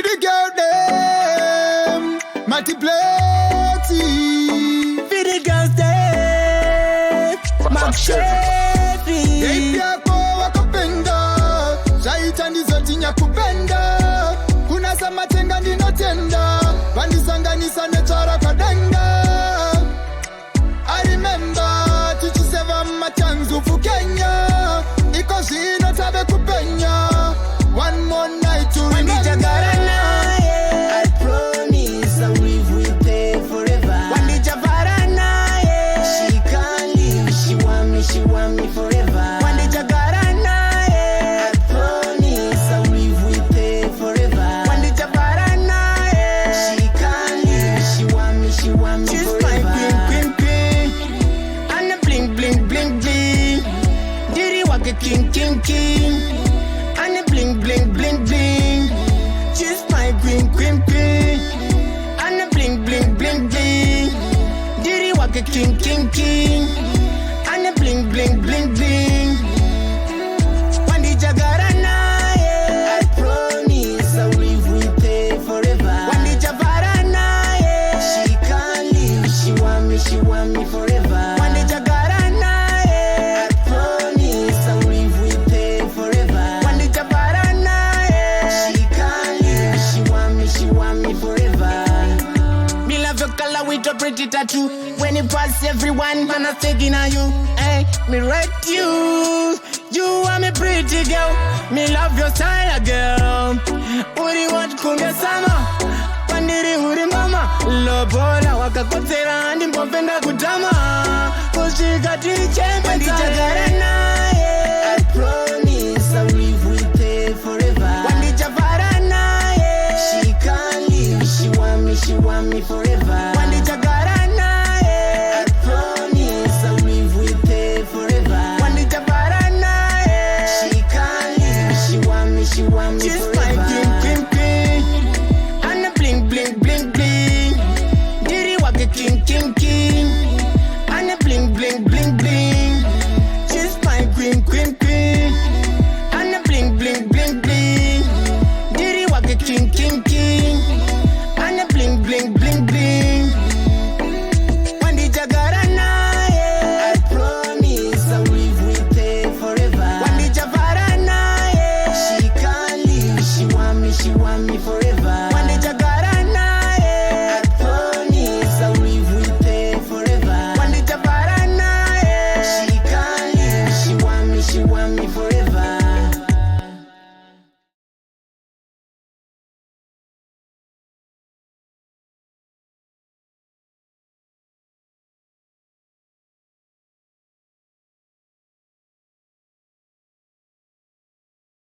With the girl them multiplenty. For the girls there, Mac Chevy. Yako wakupenda Shaita ndizoti nyakupenda Kuna sama tenga ndinotenda Wandisanganisa nechara kadenga I remember tichiseva machanzufu Kenya Iko zino tabe kupenya One more night to remember I promise I'll live with her forever. She can't leave, she want me forever. I promise I'll live with her forever. She can't leave, she want me She's forever. my queen, queen, And the bling, bling, bling, bling. Diddy walk a king, king, king. And the bling, bling, bling, bling. She's my queen, queen, queen. And the bling, bling, bling, bling. Diddy walk a king, king, king. And the bling, bling, bling, bling. Wandi Jagarana, I promise I'll live with her forever. Wandi Jagarana, she can't leave, she want me forever. Wandi Jagarana, I promise I'll live with her forever. Wandi Jagarana, she can't leave, she want me forever. Me love your color with your pretty tattoo. When you pass everyone, man, I'm thinking of you. Hey, me rate you. You are me pretty girl. Me love your style, girl. Uri wat kunge sama. Pandiri uri mama. Lobola wakakotera andi mpopenda kutama. Kushika tichembe Wandi Jagarana, I promise I'll live with her forever. Wandi Jagarana, she can't leave, she want me forever. Wandi Jagarana, I promise I'll live with her forever. Wandi Jagarana, she can't leave, she want me She's forever.